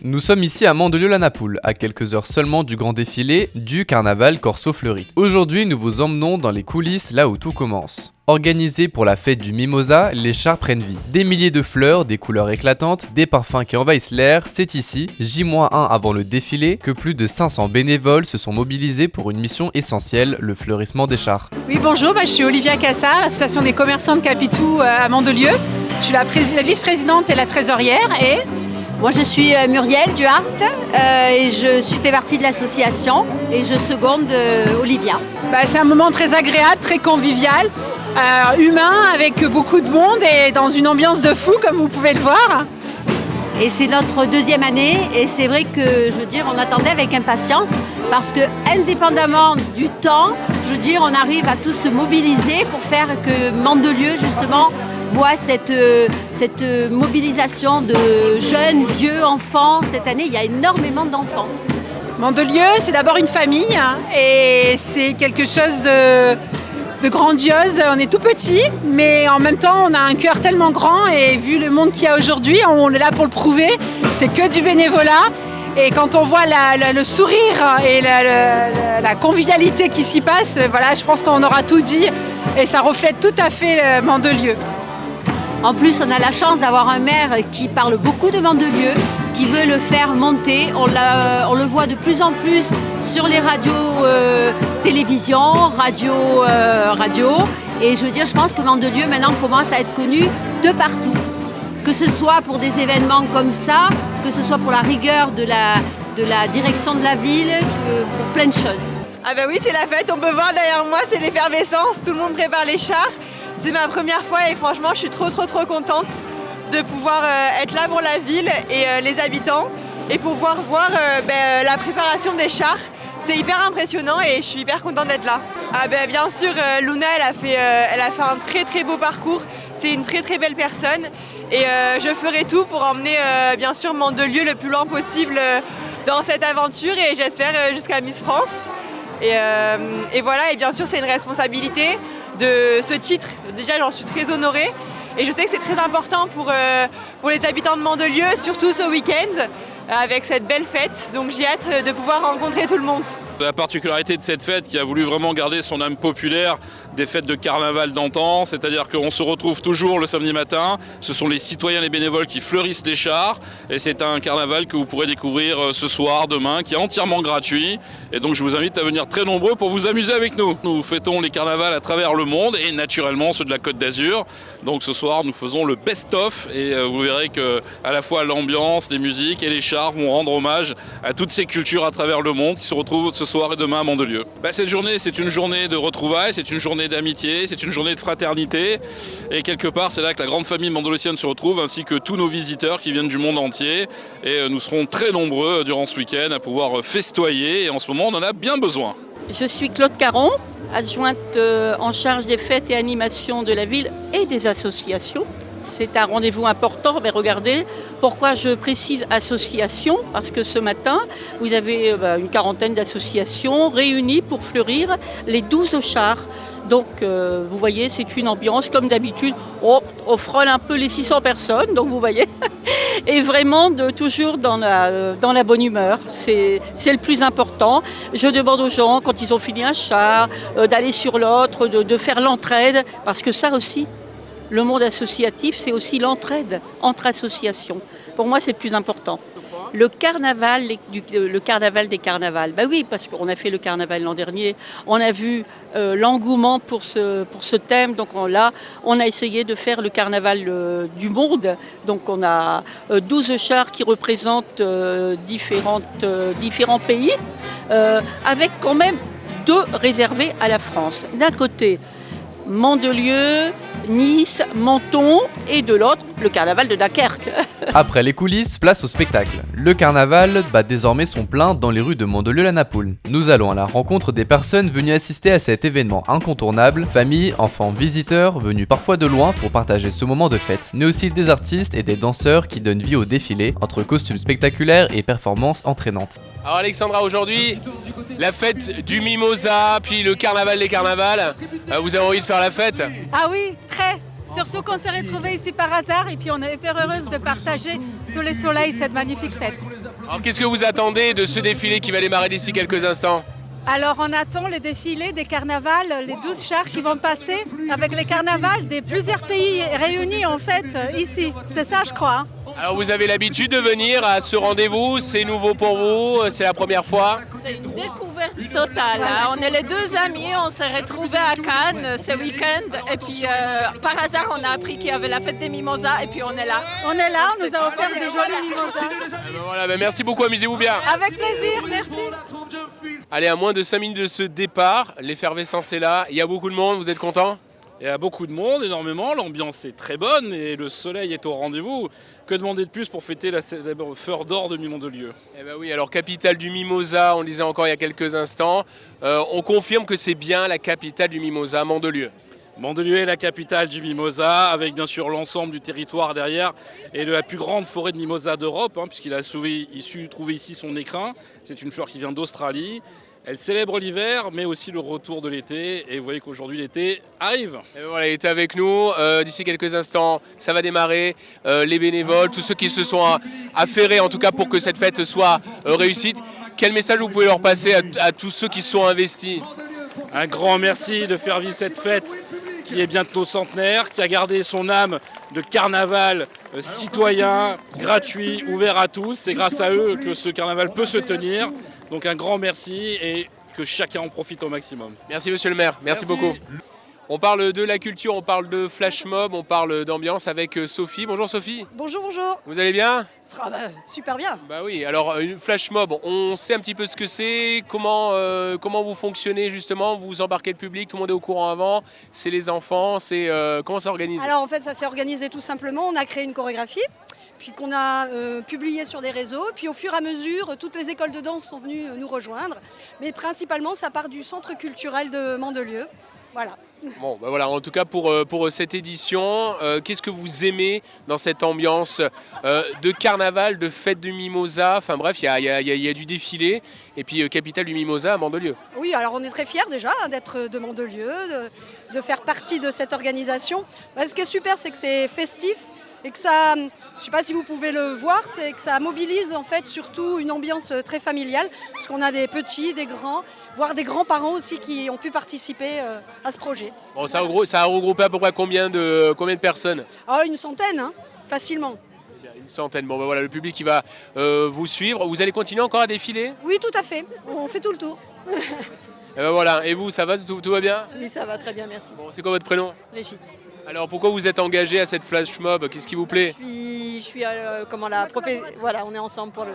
Nous sommes ici à Mandelieu-la-Napoule, à quelques heures seulement du grand défilé du carnaval Corso-Fleury. Aujourd'hui, nous vous emmenons dans les coulisses là où tout commence. Organisé pour la fête du Mimosa, les chars prennent vie. Des milliers de fleurs, des couleurs éclatantes, des parfums qui envahissent l'air, c'est ici, J-1 avant le défilé, que plus de 500 bénévoles se sont mobilisés pour une mission essentielle, le fleurissement des chars. Oui, bonjour, je suis Olivia Cassard, l'association des commerçants de Capitou à Mandelieu. Je suis la vice-présidente et la trésorière et... Moi je suis Muriel Duhart et je fais partie de l'association et je seconde Olivia. C'est un moment très agréable, très convivial, humain avec beaucoup de monde et dans une ambiance de fou comme vous pouvez le voir. Et c'est notre deuxième année et c'est vrai que on attendait avec impatience parce que indépendamment du temps, on arrive à tous se mobiliser pour faire que Mandelieu justement voit cette mobilisation de jeunes, vieux, enfants. Cette année, il y a énormément d'enfants. Mandelieu, c'est d'abord une famille et c'est quelque chose de grandiose. On est tout petit, mais en même temps, on a un cœur tellement grand et vu le monde qu'il y a aujourd'hui, on est là pour le prouver. C'est que du bénévolat. Et quand on voit le sourire et la convivialité qui s'y passe, je pense qu'on aura tout dit et ça reflète tout à fait Mandelieu. En plus, on a la chance d'avoir un maire qui parle beaucoup de Mandelieu, qui veut le faire monter. On le voit de plus en plus sur les radios télévision, radio. Et je pense que Mandelieu maintenant commence à être connu de partout. Que ce soit pour des événements comme ça, que ce soit pour la rigueur de la direction de la ville, pour plein de choses. Ah oui, c'est la fête, on peut voir derrière moi, c'est l'effervescence, tout le monde prépare les chars. C'est ma première fois et franchement je suis trop contente de pouvoir être là pour la ville et les habitants et pouvoir voir la préparation des chars. C'est hyper impressionnant et je suis hyper contente d'être là. Bien sûr, Luna elle a fait un très beau parcours, c'est une très belle personne et je ferai tout pour emmener bien sûr Mandelieu le plus loin possible dans cette aventure et j'espère jusqu'à Miss France. Et voilà, et bien sûr c'est une responsabilité de ce titre. Déjà j'en suis très honorée et je sais que c'est très important pour les habitants de Mandelieu, surtout ce week-end avec cette belle fête, donc j'ai hâte de pouvoir rencontrer tout le monde. La particularité de cette fête qui a voulu vraiment garder son âme populaire des fêtes de carnaval d'antan, c'est-à-dire qu'on se retrouve toujours le samedi matin, ce sont les citoyens, les bénévoles qui fleurissent les chars et c'est un carnaval que vous pourrez découvrir ce soir, demain, qui est entièrement gratuit et donc je vous invite à venir très nombreux pour vous amuser avec nous. Nous fêtons les carnavals à travers le monde et naturellement ceux de la Côte d'Azur, donc ce soir nous faisons le best-of et vous verrez que à la fois l'ambiance, les musiques et les chars vont rendre hommage à toutes ces cultures à travers le monde qui se retrouvent ce soir et demain à Mandelieu. Cette journée, c'est une journée de retrouvailles, c'est une journée d'amitié, c'est une journée de fraternité et quelque part c'est là que la grande famille mandelieusienne se retrouve ainsi que tous nos visiteurs qui viennent du monde entier et nous serons très nombreux durant ce week-end à pouvoir festoyer et en ce moment on en a bien besoin. Je suis Claude Caron, adjointe en charge des fêtes et animations de la ville et des associations. C'est un rendez-vous important, mais regardez, pourquoi je précise association, parce que ce matin, vous avez une quarantaine d'associations réunies pour fleurir les 12 chars. Donc vous voyez, c'est une ambiance comme d'habitude, on frôle un peu les 600 personnes, donc vous voyez, et vraiment toujours dans la bonne humeur, c'est le plus important. Je demande aux gens, quand ils ont fini un char, d'aller sur l'autre, de faire l'entraide, parce que ça aussi, le monde associatif, c'est aussi l'entraide entre associations. Pour moi, c'est le plus important. Le carnaval des carnavals. Oui, parce qu'on a fait le carnaval l'an dernier. On a vu l'engouement pour ce thème. Donc là, on a essayé de faire le carnaval du monde. Donc on a 12 chars qui représentent différents pays, avec quand même 2 réservés à la France. D'un côté, Mandelieu, Nice, Menton et de l'autre, le carnaval de Dunkerque. Après les coulisses, place au spectacle. Le carnaval bat désormais son plein dans les rues de Mandelieu-la-Napoule. Nous allons à la rencontre des personnes venues assister à cet événement incontournable, familles, enfants, visiteurs, venus parfois de loin pour partager ce moment de fête, mais aussi des artistes et des danseurs qui donnent vie au défilé, entre costumes spectaculaires et performances entraînantes. Alors Alexandra, aujourd'hui, la fête du Mimosa, puis le carnaval des carnavals, vous avez envie de faire la fête ? Ah oui, très. Surtout qu'on s'est retrouvés ici par hasard et puis on est hyper heureuse de partager sous le soleil cette magnifique fête. Alors qu'est-ce que vous attendez de ce défilé qui va démarrer d'ici quelques instants? Alors on attend le défilé des carnavals, les 12 chars qui vont passer avec les carnavals des plusieurs pays réunis en fait ici. C'est ça je crois. Alors vous avez l'habitude de venir à ce rendez-vous, c'est nouveau pour vous, c'est la première fois? C'est une découverte totale. On est les deux amis, on s'est retrouvés à Cannes ce week-end et puis par hasard on a appris qu'il y avait la fête des mimosas et puis on est là. On est là, on nous a offert des jolis mimosas. Voilà, merci beaucoup, amusez-vous bien. Avec plaisir, merci. Allez, à moins de 5 minutes de ce départ, l'effervescence est là, il y a beaucoup de monde, vous êtes contents? Il y a beaucoup de monde, énormément, l'ambiance est très bonne et le soleil est au rendez-vous. Que demander de plus pour fêter la feur d'or de Mandelieu? Eh ben oui, alors capitale du mimosa, on le disait encore il y a quelques instants, on confirme que c'est bien la capitale du mimosa, Mandelieu. Mandelieu est la capitale du mimosa, avec bien sûr l'ensemble du territoire derrière et de la plus grande forêt de mimosa d'Europe, puisqu'il a su trouver ici son écrin. C'est une fleur qui vient d'Australie. Elle célèbre l'hiver, mais aussi le retour de l'été. Et vous voyez qu'aujourd'hui, l'été arrive. Et voilà, il était avec nous. D'ici quelques instants, ça va démarrer. Les bénévoles, tous ceux qui se sont affairés, en tout cas, pour que cette fête soit réussite. Quel message vous pouvez leur passer à tous ceux qui se sont investis? Un grand merci de faire vivre cette fête qui est bientôt centenaire, qui a gardé son âme de carnaval citoyen, gratuit, ouvert à tous. C'est grâce à eux que ce carnaval peut se tenir. Donc un grand merci et que chacun en profite au maximum. Merci monsieur le maire, merci beaucoup. On parle de la culture, on parle de flash mob, on parle d'ambiance avec Sophie. Bonjour Sophie. Bonjour, bonjour. Vous allez bien? Super bien. Bah oui, alors une flash mob, on sait un petit peu ce que c'est, comment vous fonctionnez justement, vous embarquez le public, tout le monde est au courant avant, c'est les enfants, c'est comment ça s'organise? Alors en fait ça s'est organisé tout simplement, on a créé une chorégraphie, puis qu'on a publié sur des réseaux, puis au fur et à mesure toutes les écoles de danse sont venues nous rejoindre, mais principalement ça part du centre culturel de Mandelieu. Voilà. Bon, ben voilà, en tout cas pour cette édition, qu'est-ce que vous aimez dans cette ambiance de carnaval, de fête du mimosa? Enfin bref, il y a du défilé, et puis capitale du mimosa à Mandelieu. Oui, alors on est très fiers déjà d'être de Mandelieu, de faire partie de cette organisation. Ce qui est super, c'est que c'est festif. Et que ça, je ne sais pas si vous pouvez le voir, c'est que ça mobilise en fait surtout une ambiance très familiale, parce qu'on a des petits, des grands, voire des grands-parents aussi qui ont pu participer à ce projet. Bon, ça a regroupé à peu près combien de personnes? Une centaine, facilement. Une centaine. Bon, ben voilà, le public qui va vous suivre. Vous allez continuer encore à défiler? Oui, tout à fait. On fait tout le tour. Et ben voilà. Et vous, ça va, tout va bien? Oui, ça va très bien, merci. Bon, c'est quoi votre prénom? Brigitte. Alors pourquoi vous êtes engagé à cette flash mob? Qu'est-ce qui vous plaît? Je suis voilà, on est ensemble pour le.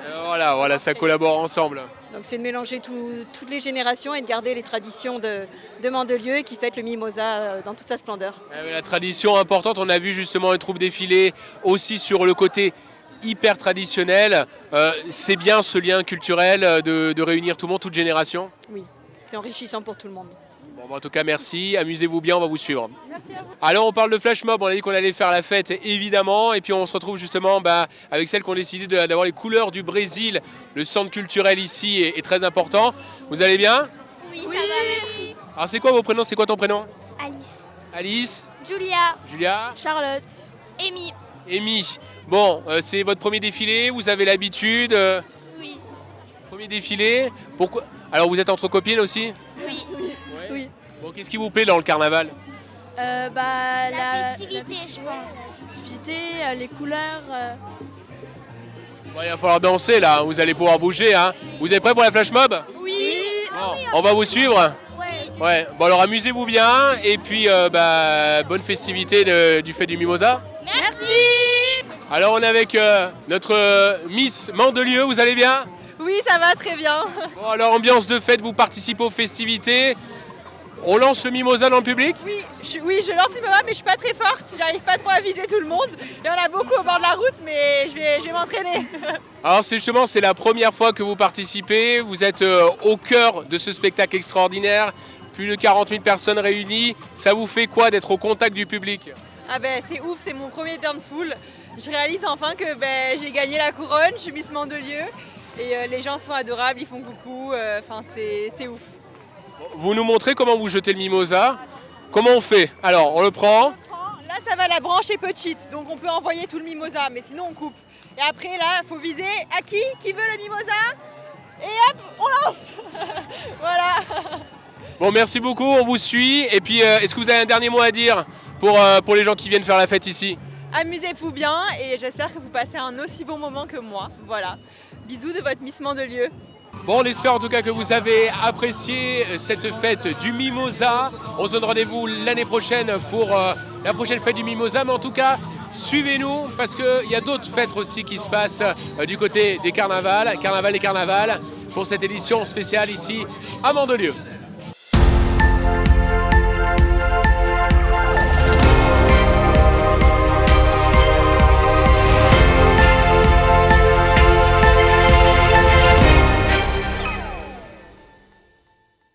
Voilà, ça collabore ensemble. Donc c'est de mélanger toutes les générations et de garder les traditions de Mandelieu qui fête le mimosa dans toute sa splendeur. La tradition importante, on a vu justement les troupes défiler aussi sur le côté hyper traditionnel. C'est bien ce lien culturel de réunir tout le monde, toute génération? Oui, c'est enrichissant pour tout le monde. Bon, en tout cas, merci. Amusez-vous bien, on va vous suivre. Merci à vous. Alors, on parle de flash mob. On a dit qu'on allait faire la fête, évidemment. Et puis, on se retrouve justement avec celle qu'on a décidé d'avoir les couleurs du Brésil. Le centre culturel ici est très important. Vous allez bien? Oui, ça va, merci. Alors, c'est quoi vos prénoms? C'est quoi ton prénom? Alice. Alice. Julia. Charlotte. Amy. Amy. Bon, c'est votre premier défilé. Vous avez l'habitude? Oui. Premier défilé. Pourquoi? Alors, vous êtes entre copines aussi? Oui. Oui. Bon, qu'est-ce qui vous plaît dans le carnaval? La festivité, je pense. La festivité, les couleurs. Bon, il va falloir danser là, vous allez pouvoir bouger. Hein. Vous êtes prêts pour la flash mob? Oui. Bon, on va vous suivre? Ouais. Bon alors amusez-vous bien et puis bonne festivité du fête du mimosa. Merci. Alors on est avec notre Miss Mandelieu, vous allez bien? Oui, ça va très bien. Bon alors ambiance de fête, vous participez aux festivités. On lance le mimosa dans le public? Oui, je lance le mimosa, mais je suis pas très forte. J'arrive pas trop à viser tout le monde. Il y en a beaucoup au bord de la route, mais je vais m'entraîner. Alors c'est la première fois que vous participez. Vous êtes au cœur de ce spectacle extraordinaire. Plus de 40 000 personnes réunies. Ça vous fait quoi d'être au contact du public? Ah ben c'est ouf, c'est mon premier turn full. Je réalise enfin que j'ai gagné la couronne, je suis Miss Mandelieu. Et les gens sont adorables, ils font coucou. Enfin c'est ouf. Vous nous montrez comment vous jetez le mimosa. Comment on fait? Alors, on le prend. Là, ça va, la branche est petite, donc on peut envoyer tout le mimosa, mais sinon on coupe. Et après là, il faut viser à qui veut le mimosa? Et hop, on lance. Voilà. Bon, merci beaucoup, on vous suit. Et puis, est-ce que vous avez un dernier mot à dire pour les gens qui viennent faire la fête ici? Amusez-vous bien et j'espère que vous passez un aussi bon moment que moi. Voilà. Bisous de votre Miss Mandelieu. Bon, on espère en tout cas que vous avez apprécié cette fête du Mimosa. On se donne rendez-vous l'année prochaine pour la prochaine fête du Mimosa. Mais en tout cas, suivez-nous parce qu'il y a d'autres fêtes aussi qui se passent du côté des carnavals, Carnaval et Carnaval, pour cette édition spéciale ici à Mandelieu.